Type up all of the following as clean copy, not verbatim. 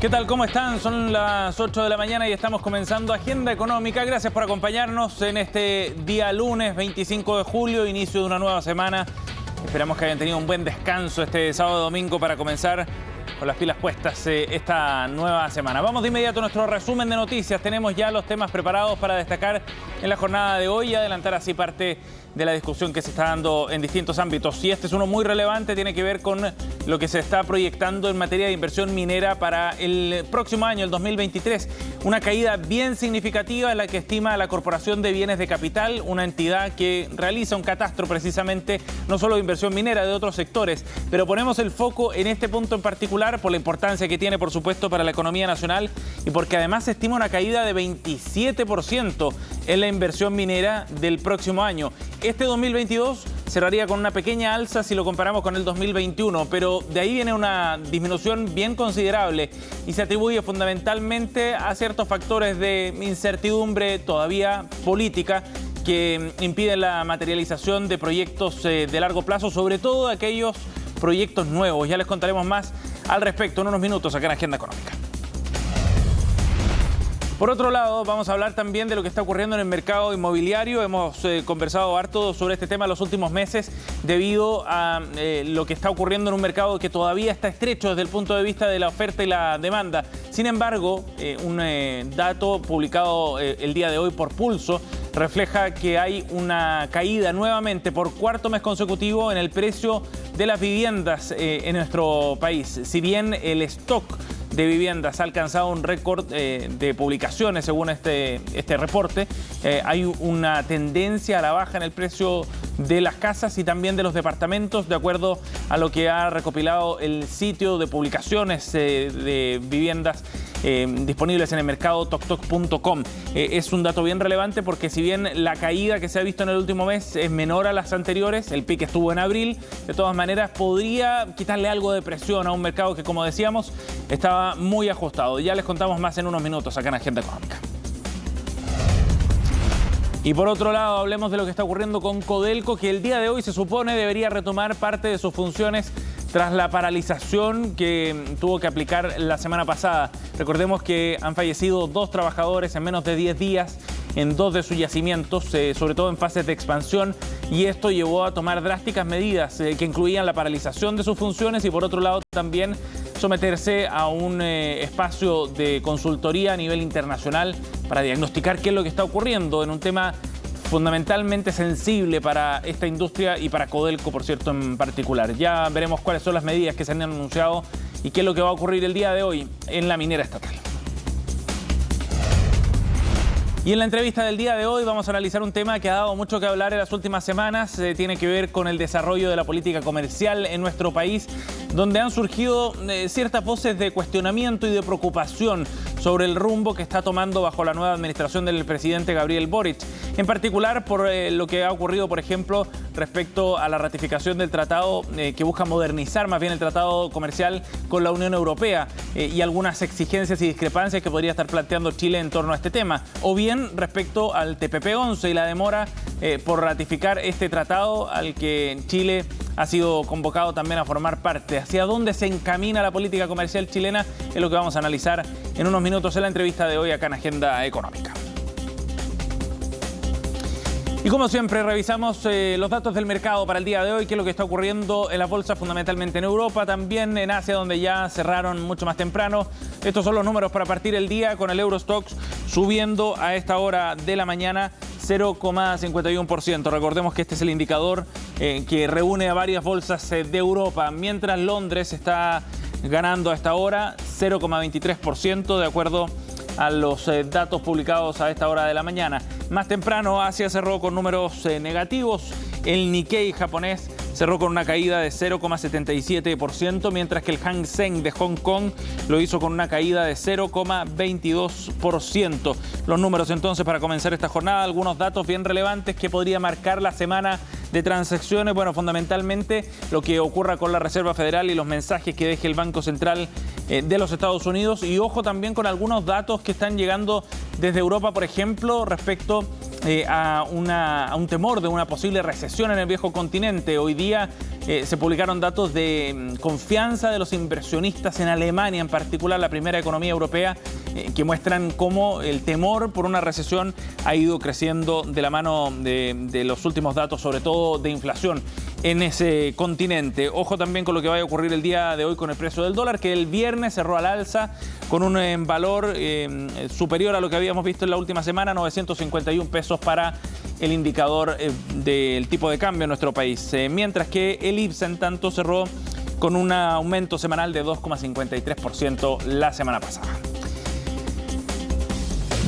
¿Qué tal? ¿Cómo están? Son las 8 de la mañana y estamos comenzando Agenda Económica. Gracias por acompañarnos en este día lunes 25 de julio, inicio de una nueva semana. Esperamos que hayan tenido un buen descanso este sábado y domingo para comenzar con las pilas puestas esta nueva semana. Vamos de inmediato a nuestro resumen de noticias. Tenemos ya los temas preparados para destacar en la jornada de hoy y adelantar así parte de la discusión que se está dando en distintos ámbitos. Y este es uno muy relevante, tiene que ver con lo que se está proyectando en materia de inversión minera para el próximo año, el 2023. Una caída bien significativa en la que estima la Corporación de Bienes de Capital, una entidad que realiza un catastro precisamente no solo de inversión minera, de otros sectores. Pero ponemos el foco en este punto en particular por la importancia que tiene, por supuesto, para la economía nacional y porque además se estima una caída de 27% en la inversión minera del próximo año. Este 2022 cerraría con una pequeña alza si lo comparamos con el 2021, pero de ahí viene una disminución bien considerable y se atribuye fundamentalmente a ciertos factores de incertidumbre todavía política que impiden la materialización de proyectos de largo plazo, sobre todo aquellos proyectos nuevos. Ya les contaremos más al respecto en unos minutos acá en Agenda Económica. Por otro lado, vamos a hablar también de lo que está ocurriendo en el mercado inmobiliario. Hemos conversado harto sobre este tema en los últimos meses debido a lo que está ocurriendo en un mercado que todavía está estrecho desde el punto de vista de la oferta y la demanda. Sin embargo, un dato publicado el día de hoy por Pulso refleja que hay una caída nuevamente por cuarto mes consecutivo en el precio de las viviendas en nuestro país. Si bien el stock de viviendas ha alcanzado un récord de publicaciones según este reporte, hay una tendencia a la baja en el precio de las casas y también de los departamentos, de acuerdo a lo que ha recopilado el sitio de publicaciones de viviendas disponibles en el mercado toktok.com. Es un dato bien relevante porque si bien la caída que se ha visto en el último mes es menor a las anteriores, el pico estuvo en abril, de todas maneras podría quitarle algo de presión a un mercado que, como decíamos, estaba muy ajustado. Ya les contamos más en unos minutos acá en Agenda Económica. Y por otro lado, hablemos de lo que está ocurriendo con Codelco, que el día de hoy se supone debería retomar parte de sus funciones tras la paralización que tuvo que aplicar la semana pasada. Recordemos que han fallecido 2 trabajadores en menos de 10 días en 2 de sus yacimientos, sobre todo en fases de expansión, y esto llevó a tomar drásticas medidas que incluían la paralización de sus funciones y por otro lado también someterse a un espacio de consultoría a nivel internacional para diagnosticar qué es lo que está ocurriendo en un tema fundamentalmente sensible para esta industria y para Codelco, por cierto, en particular. Ya veremos cuáles son las medidas que se han anunciado y qué es lo que va a ocurrir el día de hoy en la minera estatal. Y en la entrevista del día de hoy vamos a analizar un tema que ha dado mucho que hablar en las últimas semanas. Tiene que ver con el desarrollo de la política comercial en nuestro país, donde han surgido ciertas voces de cuestionamiento y de preocupación sobre el rumbo que está tomando bajo la nueva administración del presidente Gabriel Boric. En particular por lo que ha ocurrido, por ejemplo, respecto a la ratificación del tratado que busca modernizar más bien el tratado comercial con la Unión Europea y algunas exigencias y discrepancias que podría estar planteando Chile en torno a este tema. O bien respecto al TPP-11 y la demora por ratificar este tratado al que Chile ha sido convocado también a formar parte. ¿Hacia dónde se encamina la política comercial chilena? Es lo que vamos a analizar en unos minutos en la entrevista de hoy acá en Agenda Económica. Y como siempre, revisamos los datos del mercado para el día de hoy, qué es lo que está ocurriendo en las bolsas, fundamentalmente en Europa, también en Asia, donde ya cerraron mucho más temprano. Estos son los números para partir el día, con el Eurostoxx subiendo a esta hora de la mañana 0,51%. Recordemos que este es el indicador que reúne a varias bolsas de Europa, mientras Londres está ganando a esta hora 0,23%, de acuerdo a los datos publicados a esta hora de la mañana. Más temprano, Asia cerró con números negativos. El Nikkei japonés cerró con una caída de 0,77%, mientras que el Hang Seng de Hong Kong lo hizo con una caída de 0,22%. Los números entonces para comenzar esta jornada, algunos datos bien relevantes que podría marcar la semana de transacciones. Bueno, fundamentalmente lo que ocurra con la Reserva Federal y los mensajes que deje el Banco Central de los Estados Unidos. Y ojo también con algunos datos que están llegando desde Europa, por ejemplo, respecto a un temor de una posible recesión en el viejo continente. Hoy día se publicaron datos de confianza de los inversionistas en Alemania, en particular la primera economía europea, que muestran cómo el temor por una recesión ha ido creciendo de la mano de los últimos datos, sobre todo de inflación en ese continente. Ojo también con lo que vaya a ocurrir el día de hoy con el precio del dólar, que el viernes cerró al alza con un valor superior a lo que habíamos visto en la última semana, 951 pesos para el indicador del tipo de cambio en nuestro país. Mientras que el IPSA, en tanto, cerró con un aumento semanal de 2,53% la semana pasada.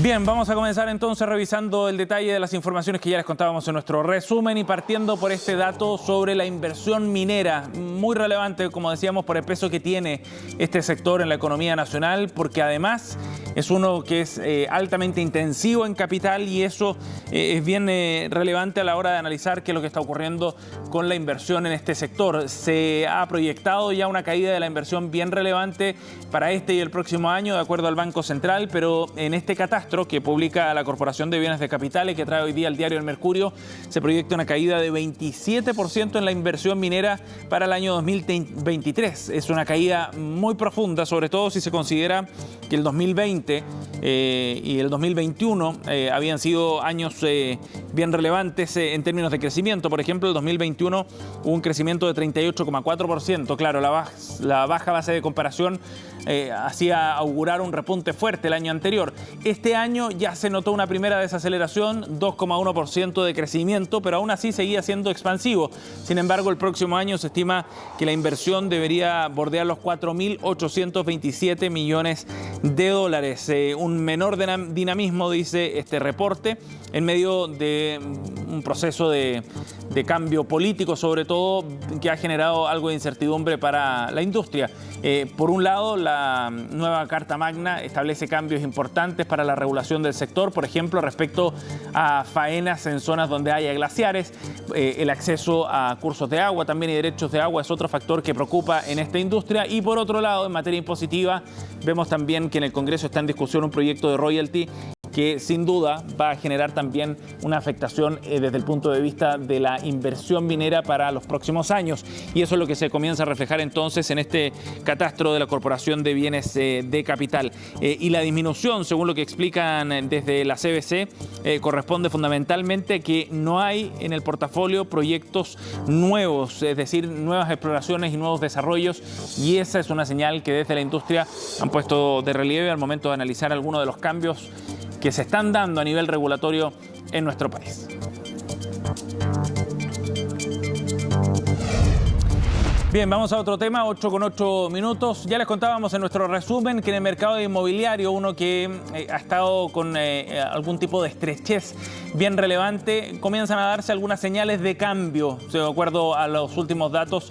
Bien, vamos a comenzar entonces revisando el detalle de las informaciones que ya les contábamos en nuestro resumen y partiendo por este dato sobre la inversión minera, muy relevante, como decíamos, por el peso que tiene este sector en la economía nacional, porque además es uno que es altamente intensivo en capital y eso es bien relevante a la hora de analizar qué es lo que está ocurriendo con la inversión en este sector. Se ha proyectado ya una caída de la inversión bien relevante para este y el próximo año, de acuerdo al Banco Central, pero en este catastro que publica la Corporación de Bienes de Capitales, que trae hoy día el diario El Mercurio, se proyecta una caída de 27% en la inversión minera para el año 2023. Es una caída muy profunda, sobre todo si se considera que el 2020 y el 2021 habían sido años bien relevantes en términos de crecimiento. Por ejemplo, el 2021 hubo un crecimiento de 38,4%. Claro, la baja base de comparación hacía augurar un repunte fuerte el año anterior. Este año ya se notó una primera desaceleración, 2,1% de crecimiento, pero aún así seguía siendo expansivo. Sin embargo, el próximo año se estima que la inversión debería bordear los 4.827 millones de dólares. Un menor dinamismo, dice este reporte, en medio de un proceso de cambio político, sobre todo, que ha generado algo de incertidumbre para la industria. Por un lado, la nueva Carta Magna establece cambios importantes para la regulación del sector, por ejemplo, respecto a faenas en zonas donde haya glaciares. El acceso a cursos de agua también y derechos de agua es otro factor que preocupa en esta industria. Y por otro lado, en materia impositiva, vemos también que en el Congreso está en discusión un proyecto de royalty que sin duda va a generar también una afectación desde el punto de vista de la inversión minera para los próximos años. Y eso es lo que se comienza a reflejar entonces en este catastro de la Corporación de Bienes de Capital. Y la disminución, según lo que explican desde la CBC, corresponde fundamentalmente a que no hay en el portafolio proyectos nuevos, es decir, nuevas exploraciones y nuevos desarrollos. Y esa es una señal que desde la industria han puesto de relieve al momento de analizar algunos de los cambios que se están dando a nivel regulatorio en nuestro país. Bien, vamos a otro tema, 8:08. Ya les contábamos en nuestro resumen que en el mercado inmobiliario, uno que ha estado con algún tipo de estrechez bien relevante, comienzan a darse algunas señales de cambio, de acuerdo a los últimos datos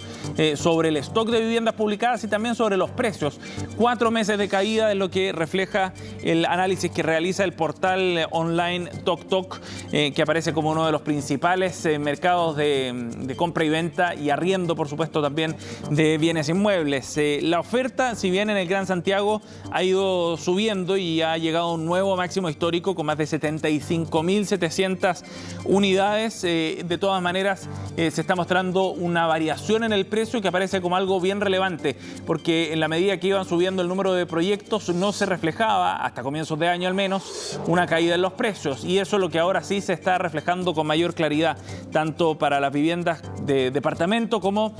sobre el stock de viviendas publicadas y también sobre los precios. 4 meses de caída es lo que refleja el análisis que realiza el portal online TokTok, que aparece como uno de los principales mercados de compra y venta y arriendo, por supuesto, también de bienes inmuebles. La oferta, si bien en el Gran Santiago ha ido subiendo y ha llegado a un nuevo máximo histórico con más de 75.700 unidades, de todas maneras se está mostrando una variación en el precio que aparece como algo bien relevante, porque en la medida que iban subiendo el número de proyectos no se reflejaba, hasta comienzos de año al menos, una caída en los precios, y eso es lo que ahora sí se está reflejando con mayor claridad, tanto para las viviendas de departamento como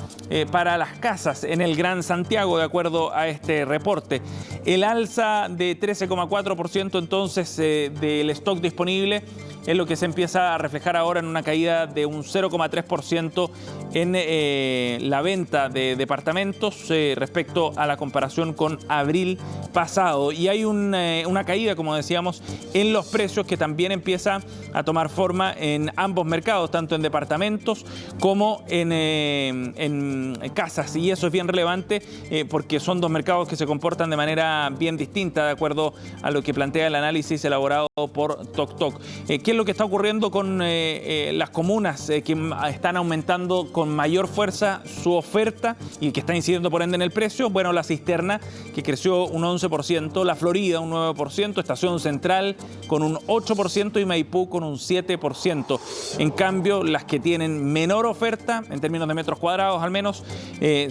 para las casas en el Gran Santiago, de acuerdo a este reporte. El alza de 13,4% entonces del stock disponible es lo que se empieza a reflejar ahora en una caída de un 0,3% en la venta de departamentos respecto a la comparación con abril pasado. Y hay una caída, como decíamos, en los precios que también empieza a tomar forma en ambos mercados, tanto en departamentos como en casas. Y eso es bien relevante porque son dos mercados que se comportan de manera será bien distinta de acuerdo a lo que plantea el análisis elaborado por TokTok. ¿Qué es lo que está ocurriendo con las comunas que están aumentando con mayor fuerza su oferta y que está incidiendo por ende en el precio? Bueno, La Cisterna, que creció un 11%, La Florida un 9%, Estación Central con un 8% y Maipú con un 7%. En cambio, las que tienen menor oferta, en términos de metros cuadrados al menos,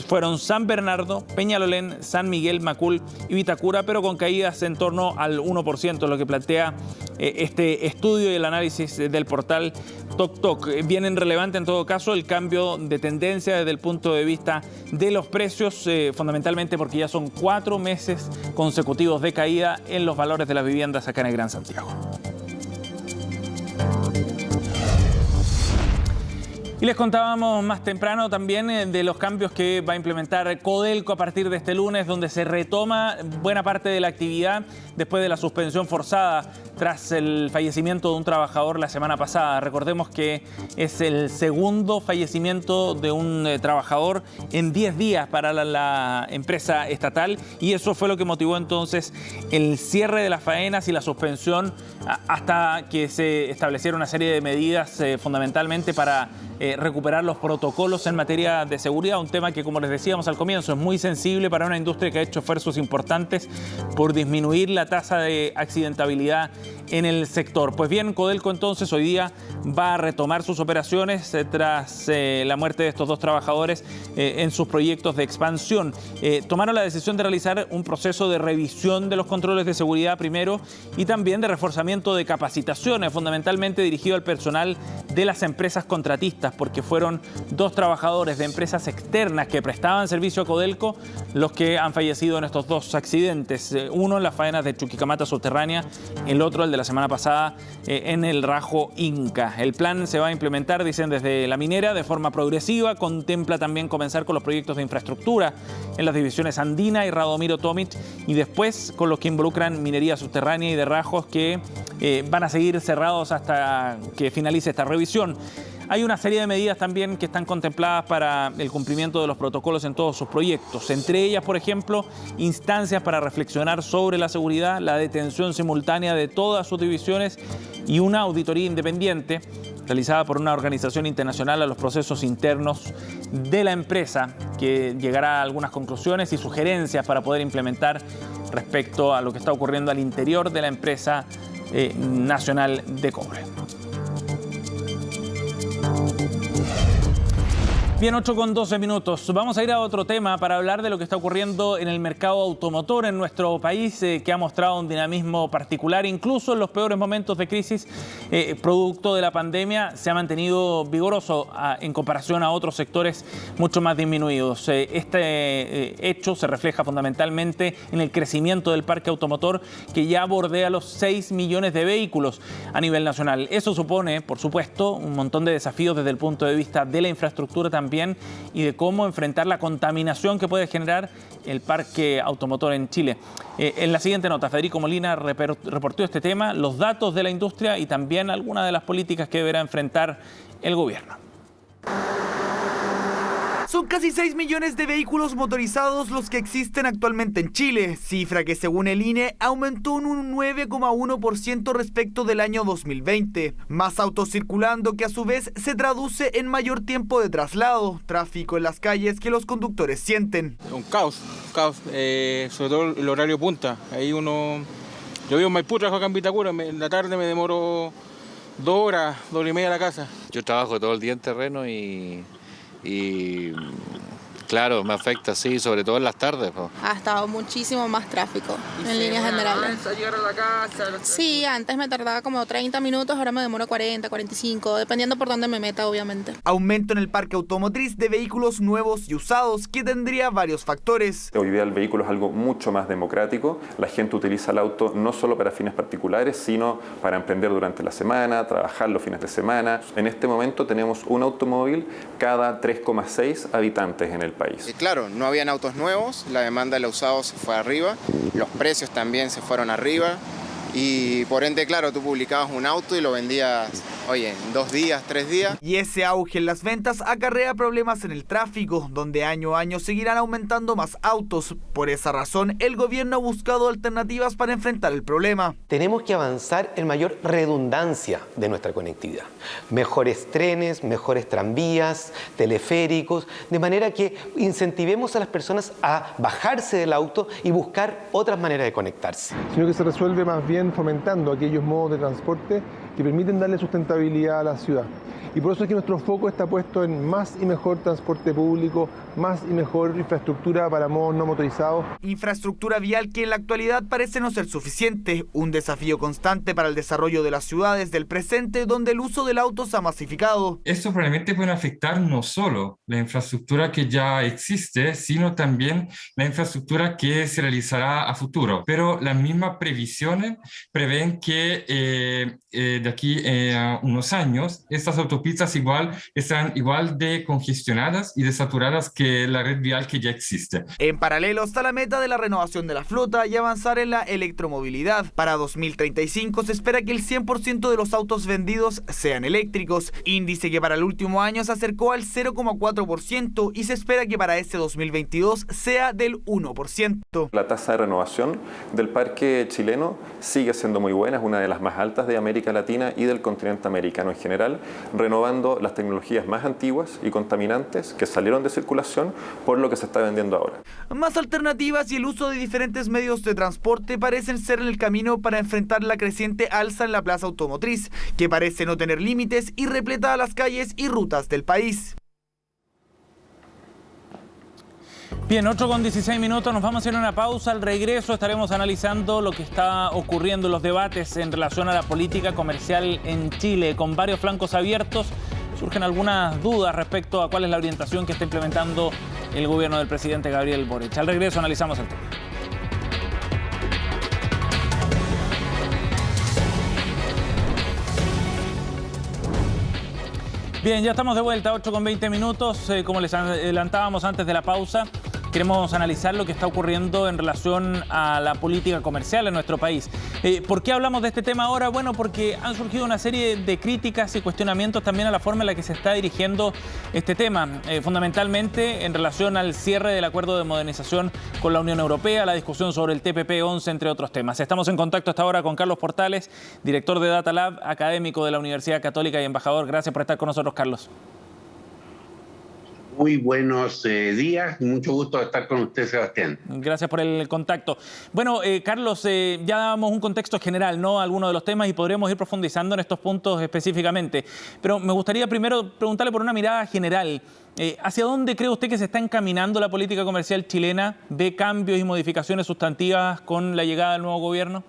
fueron San Bernardo, Peñalolén, San Miguel, Macul y Vitacura, pero con caídas en torno al 1%, lo que plantea este estudio y el análisis del portal TokTok. Viene relevante en todo caso el cambio de tendencia desde el punto de vista de los precios, fundamentalmente porque ya son 4 meses consecutivos de caída en los valores de las viviendas acá en el Gran Santiago. Y les contábamos más temprano también de los cambios que va a implementar Codelco a partir de este lunes, donde se retoma buena parte de la actividad después de la suspensión forzada tras el fallecimiento de un trabajador la semana pasada. Recordemos que es el segundo fallecimiento de un trabajador en 10 días para la empresa estatal, y eso fue lo que motivó entonces el cierre de las faenas y la suspensión hasta que se estableciera una serie de medidas fundamentalmente para recuperar los protocolos en materia de seguridad, un tema que, como les decíamos al comienzo, es muy sensible para una industria que ha hecho esfuerzos importantes por disminuir la tasa de accidentabilidad en el sector. Pues bien, Codelco entonces hoy día va a retomar sus operaciones tras la muerte de estos 2 trabajadores en sus proyectos de expansión. Tomaron la decisión de realizar un proceso de revisión de los controles de seguridad primero y también de reforzamiento de capacitaciones, fundamentalmente dirigido al personal de las empresas contratistas, porque fueron 2 trabajadores de empresas externas que prestaban servicio a Codelco los que han fallecido en estos 2 accidentes. Uno en las faenas de Chuquicamata subterránea, el otro el de la semana pasada en el Rajo Inca. El plan se va a implementar, dicen desde la minera, de forma progresiva. Contempla también comenzar con los proyectos de infraestructura en las divisiones Andina y Radomiro Tomic, y después con los que involucran minería subterránea y de rajos, que van a seguir cerrados hasta que finalice esta revisión. Hay una serie de medidas también que están contempladas para el cumplimiento de los protocolos en todos sus proyectos. Entre ellas, por ejemplo, instancias para reflexionar sobre la seguridad, la detención simultánea de todas sus divisiones y una auditoría independiente realizada por una organización internacional a los procesos internos de la empresa, que llegará a algunas conclusiones y sugerencias para poder implementar respecto a lo que está ocurriendo al interior de la empresa nacional de cobre. Bien, 8:12 minutos. Vamos a ir a otro tema para hablar de lo que está ocurriendo en el mercado automotor en nuestro país, que ha mostrado un dinamismo particular, incluso en los peores momentos de crisis, producto de la pandemia, se ha mantenido vigoroso en comparación a otros sectores mucho más disminuidos. Este hecho se refleja fundamentalmente en el crecimiento del parque automotor, que ya bordea los 6 millones de vehículos a nivel nacional. Eso supone, por supuesto, un montón de desafíos desde el punto de vista de la infraestructura también, y de cómo enfrentar la contaminación que puede generar el parque automotor en Chile. En la siguiente nota, Federico Molina reportó este tema, los datos de la industria y también algunas de las políticas que deberá enfrentar el gobierno. Son casi 6 millones de vehículos motorizados los que existen actualmente en Chile, cifra que según el INE aumentó en un 9,1% respecto del año 2020. Más autos circulando, que a su vez se traduce en mayor tiempo de traslado, tráfico en las calles que los conductores sienten. Un caos, sobre todo el horario punta. Ahí yo vivo en Maipú, trabajo acá en Vitacura, en la tarde me demoro 2 horas, 2 horas y media a la casa. Yo trabajo todo el día en terreno y claro, me afecta, sí, sobre todo en las tardes. Ha estado muchísimo más tráfico en líneas generales. ¿A llegar a la casa? Sí, antes me tardaba como 30 minutos, ahora me demoro 40, 45, dependiendo por dónde me meta, obviamente. Aumento en el parque automotriz de vehículos nuevos y usados, que tendría varios factores. Hoy día el vehículo es algo mucho más democrático. La gente utiliza el auto no solo para fines particulares, sino para emprender durante la semana, trabajar los fines de semana. En este momento tenemos un automóvil cada 3,6 habitantes en el país. Claro, no habían autos nuevos, la demanda de los usados se fue arriba, los precios también se fueron arriba y por ende, claro, tú publicabas un auto y lo vendías, oye, en 2 días, 3 días. Y ese auge en las ventas acarrea problemas en el tráfico, donde año a año seguirán aumentando más autos. Por esa razón, el gobierno ha buscado alternativas para enfrentar el problema. Tenemos que avanzar en mayor redundancia de nuestra conectividad. Mejores trenes, mejores tranvías, teleféricos, de manera que incentivemos a las personas a bajarse del auto y buscar otras maneras de conectarse. Sino que se resuelve más bien fomentando aquellos modos de transporte que permiten darle sustentabilidad a la ciudad. Y por eso es que nuestro foco está puesto en más y mejor transporte público, más y mejor infraestructura para modos no motorizados. Infraestructura vial que en la actualidad parece no ser suficiente, un desafío constante para el desarrollo de las ciudades del presente, donde el uso del auto se ha masificado. Esto probablemente puede afectar no solo la infraestructura que ya existe, sino también la infraestructura que se realizará a futuro. Pero las mismas previsiones prevén que de aquí a unos años estas autopistas están igual de congestionadas y de saturadas que la red vial que ya existe. En paralelo está la meta de la renovación de la flota y avanzar en la electromovilidad. Para 2035 se espera que el 100% de los autos vendidos sean eléctricos, índice que para el último año se acercó al 0,4% y se espera que para este 2022 sea del 1%. La tasa de renovación del parque chileno sigue siendo muy buena, es una de las más altas de América Latina y del continente americano en general, renovando las tecnologías más antiguas y contaminantes que salieron de circulación por lo que se está vendiendo ahora. Más alternativas y el uso de diferentes medios de transporte parecen ser el camino para enfrentar la creciente alza en la plaza automotriz, que parece no tener límites y repleta las calles y rutas del país. Bien, 8:16 minutos, nos vamos a hacer una pausa. Al regreso estaremos analizando lo que está ocurriendo en los debates en relación a la política comercial en Chile. Con varios flancos abiertos, surgen algunas dudas respecto a cuál es la orientación que está implementando el gobierno del presidente Gabriel Boric. Al regreso analizamos el tema. Bien, ya estamos de vuelta, 8:20 minutos. Como les adelantábamos antes de la pausa, queremos analizar lo que está ocurriendo en relación a la política comercial en nuestro país. ¿Por qué hablamos de este tema ahora? Bueno, porque han surgido una serie de críticas y cuestionamientos también a la forma en la que se está dirigiendo este tema, fundamentalmente en relación al cierre del acuerdo de modernización con la Unión Europea, la discusión sobre el TPP-11, entre otros temas. Estamos en contacto hasta ahora con Carlos Portales, director de Data Lab, académico de la Universidad Católica y embajador. Gracias por estar con nosotros, Carlos. Muy buenos días, mucho gusto de estar con usted, Sebastián. Gracias por el contacto. Bueno, Carlos, ya damos un contexto general, ¿no?, a algunos de los temas y podremos ir profundizando en estos puntos específicamente. Pero me gustaría primero preguntarle por una mirada general. ¿Hacia dónde cree usted que se está encaminando la política comercial chilena? ¿Ve cambios y modificaciones sustantivas con la llegada del nuevo gobierno?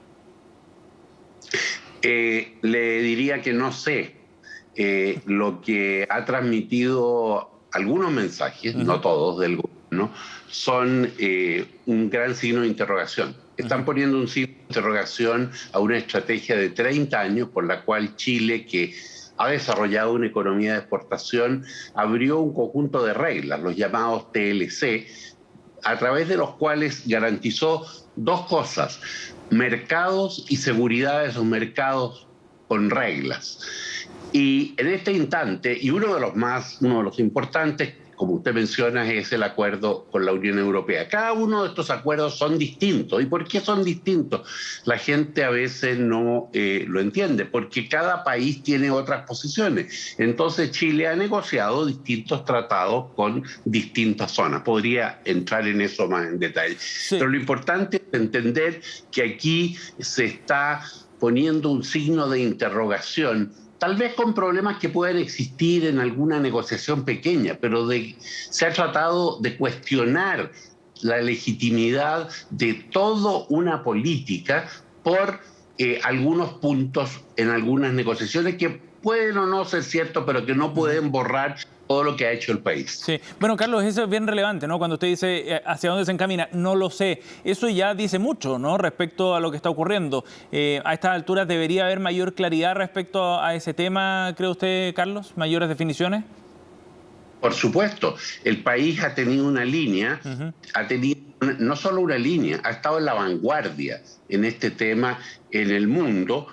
Le diría que no sé. Lo que ha transmitido algunos mensajes, no todos, del gobierno, son un gran signo de interrogación. Están poniendo un signo de interrogación a una estrategia de 30 años por la cual Chile, que ha desarrollado una economía de exportación, abrió un conjunto de reglas, los llamados TLC, a través de los cuales garantizó dos cosas: mercados y seguridad de esos mercados con reglas. Y en este instante, y uno de los importantes, como usted menciona, es el acuerdo con la Unión Europea. Cada uno de estos acuerdos son distintos. ¿Y por qué son distintos? La gente a veces no lo entiende, porque cada país tiene otras posiciones. Entonces Chile ha negociado distintos tratados con distintas zonas. Podría entrar en eso más en detalle. Sí. Pero lo importante es entender que aquí se está poniendo un signo de interrogación, tal vez con problemas que pueden existir en alguna negociación pequeña, pero se ha tratado de cuestionar la legitimidad de toda una política por algunos puntos en algunas negociaciones que pueden o no ser ciertos, pero que no pueden borrar todo lo que ha hecho el país. Sí, bueno, Carlos, eso es bien relevante, ¿no? Cuando usted dice hacia dónde se encamina, no lo sé. Eso ya dice mucho, ¿no?, respecto a lo que está ocurriendo. A estas alturas debería haber mayor claridad respecto a ese tema, ¿cree usted, Carlos? ¿Mayores definiciones? Por supuesto. El país ha tenido una línea, ha tenido no solo una línea, ha estado en la vanguardia en este tema en el mundo.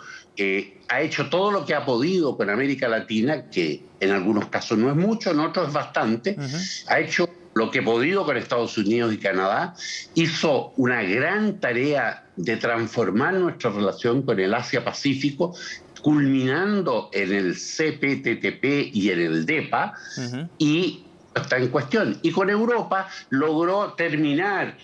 Ha hecho todo lo que ha podido con América Latina, que en algunos casos no es mucho, en otros es bastante. Ha hecho lo que ha podido con Estados Unidos y Canadá. Hizo una gran tarea de transformar nuestra relación con el Asia-Pacífico, culminando en el CPTPP y en el DEPA, y está en cuestión. Y con Europa logró terminar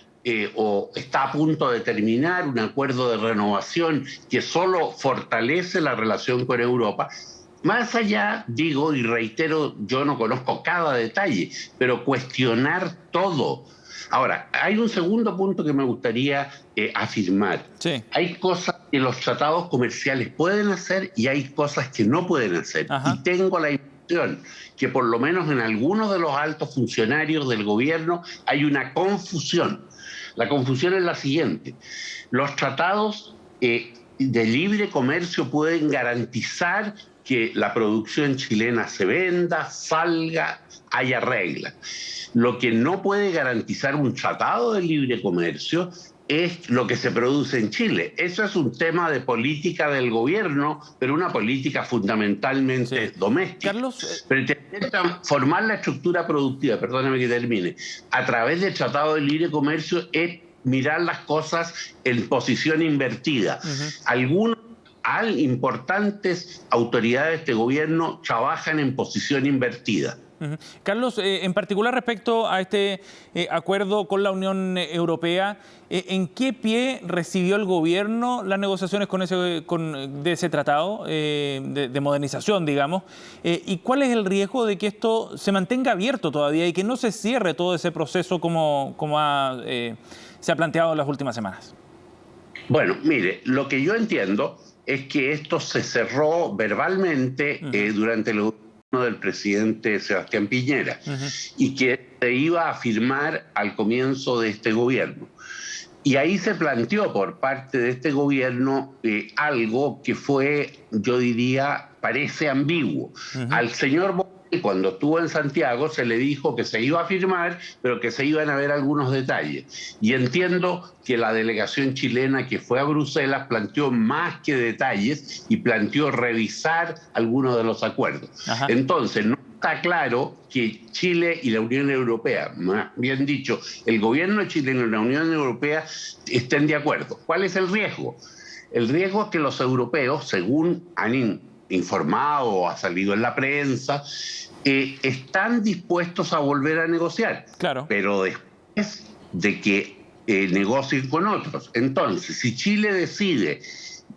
o está a punto de terminar un acuerdo de renovación que solo fortalece la relación con Europa. Más allá, digo y reitero, yo no conozco cada detalle, pero cuestionar todo. Ahora, hay un segundo punto que me gustaría afirmar. Sí. Hay cosas que los tratados comerciales pueden hacer y hay cosas que no pueden hacer. Y tengo la impresión que por lo menos en algunos de los altos funcionarios del gobierno hay una confusión. La confusión es la siguiente. Los tratados de libre comercio pueden garantizar que la producción chilena se venda, salga, haya reglas. Lo que no puede garantizar un tratado de libre comercio es lo que se produce en Chile. Eso es un tema de política del gobierno, pero una política fundamentalmente doméstica. Carlos, pretender transformar la estructura productiva, perdóname que termine, a través del tratado de libre comercio es mirar las cosas en posición invertida. Algunos importantes autoridades de este gobierno trabajan en posición invertida. Carlos, en particular respecto a este acuerdo con la Unión Europea, ¿en qué pie recibió el gobierno las negociaciones de ese tratado de modernización, digamos? ¿Y cuál es el riesgo de que esto se mantenga abierto todavía y que no se cierre todo ese proceso como se ha planteado en las últimas semanas? Bueno, mire, lo que yo entiendo es que esto se cerró verbalmente durante el gobierno del presidente Sebastián Piñera y que se iba a firmar al comienzo de este gobierno. Y ahí se planteó por parte de este gobierno algo que fue, yo diría, parece ambiguo. Al señor Borrell, cuando estuvo en Santiago, se le dijo que se iba a firmar, pero que se iban a ver algunos detalles. Y entiendo que la delegación chilena que fue a Bruselas planteó más que detalles y planteó revisar algunos de los acuerdos. Entonces, no está claro que Chile y la Unión Europea, más bien dicho, el gobierno chileno y la Unión Europea estén de acuerdo. ¿Cuál es el riesgo? El riesgo es que los europeos, según han informado o ha salido en la prensa, están dispuestos a volver a negociar, pero después de que negocien con otros. Entonces, si Chile decide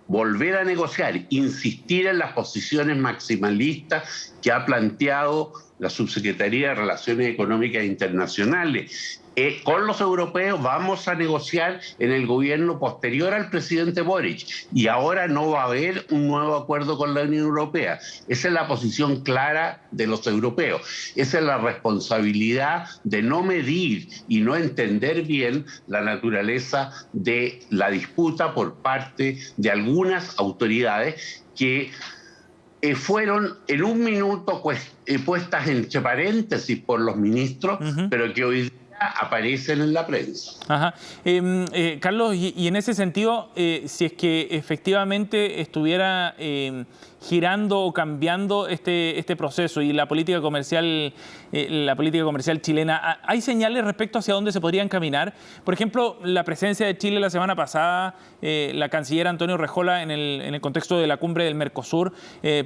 volver a negociar, insistir en las posiciones maximalistas que ha planteado la Subsecretaría de Relaciones Económicas Internacionales, con los europeos vamos a negociar en el gobierno posterior al presidente Boric y ahora no va a haber un nuevo acuerdo con la Unión Europea. Esa es la posición clara de los europeos. Esa es la responsabilidad de no medir y no entender bien la naturaleza de la disputa por parte de algunas autoridades que fueron en un minuto puestas entre paréntesis por los ministros, pero que hoy aparecen en la prensa. Carlos, y en ese sentido, si es que efectivamente estuviera girando o cambiando este proceso y la política comercial chilena, ¿hay señales respecto hacia dónde se podrían caminar? Por ejemplo, la presencia de Chile la semana pasada, la canciller Antonio Rejola en el contexto de la cumbre del Mercosur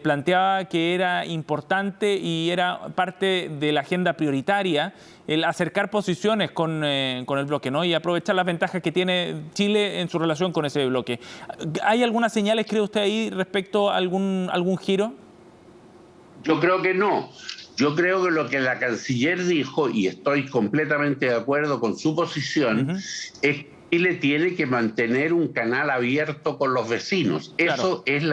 planteaba que era importante y era parte de la agenda prioritaria el acercar posiciones con el bloque, ¿no? Y aprovechar las ventajas que tiene Chile en su relación con ese bloque. ¿Hay algunas señales, cree usted, ahí respecto a algún giro? Yo creo que no. Yo creo que lo que la canciller dijo, y estoy completamente de acuerdo con su posición, es que Chile tiene que mantener un canal abierto con los vecinos. Eso es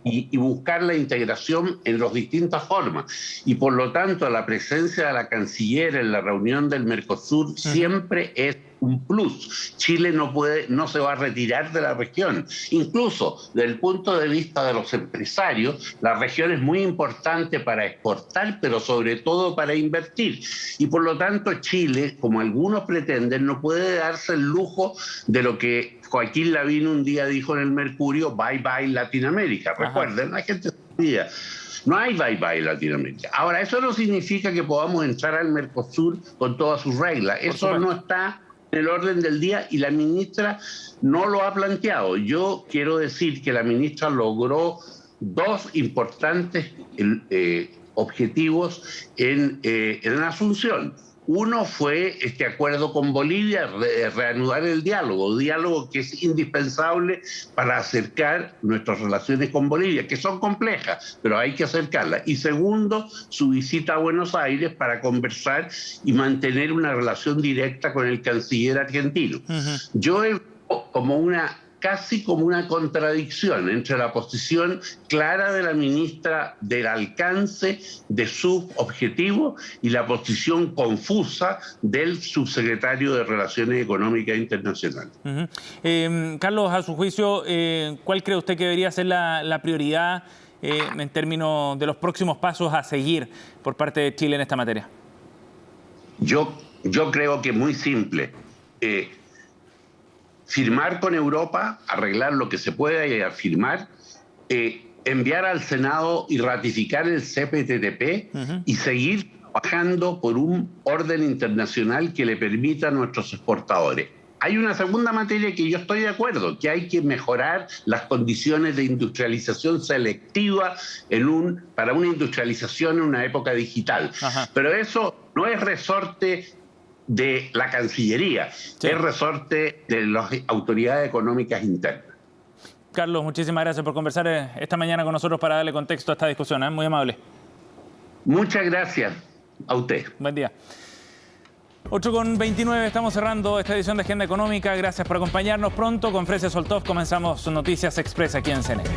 y buscar la integración en las distintas formas. Y por lo tanto, la presencia de la canciller en la reunión del Mercosur siempre es un plus. Chile no se va a retirar de la región. Incluso desde el punto de vista de los empresarios, la región es muy importante para exportar, pero sobre todo para invertir. Y por lo tanto Chile, como algunos pretenden, no puede darse el lujo de lo que Joaquín Lavín un día dijo en el Mercurio: bye bye Latinoamérica. Recuerden, la gente sabía. No hay bye-bye Latinoamérica. Ahora, eso no significa que podamos entrar al Mercosur con todas sus reglas. Eso no está en el orden del día y la ministra no lo ha planteado. Yo quiero decir que la ministra logró dos importantes objetivos en Asunción. Uno fue este acuerdo con Bolivia, reanudar el diálogo que es indispensable para acercar nuestras relaciones con Bolivia, que son complejas, pero hay que acercarlas. Y segundo, su visita a Buenos Aires para conversar y mantener una relación directa con el canciller argentino. Yo he casi como una contradicción entre la posición clara de la ministra del alcance de sus objetivos y la posición confusa del subsecretario de Relaciones Económicas Internacionales. Carlos, a su juicio, ¿cuál cree usted que debería ser la prioridad en términos de los próximos pasos a seguir por parte de Chile en esta materia? Yo creo que es muy simple. Firmar con Europa, arreglar lo que se pueda firmar, enviar al Senado y ratificar el CPTPP y seguir trabajando por un orden internacional que le permita a nuestros exportadores. Hay una segunda materia que yo estoy de acuerdo, que hay que mejorar las condiciones de industrialización selectiva para una industrialización en una época digital. Pero eso no es resorte de la Cancillería, es resorte de las autoridades económicas internas. Carlos, muchísimas gracias por conversar esta mañana con nosotros para darle contexto a esta discusión. Muy amable. Muchas gracias a usted. Buen día. 8:29, estamos cerrando esta edición de Agenda Económica. Gracias por acompañarnos. Pronto con Fresia Soltov comenzamos Noticias Express aquí en CNN.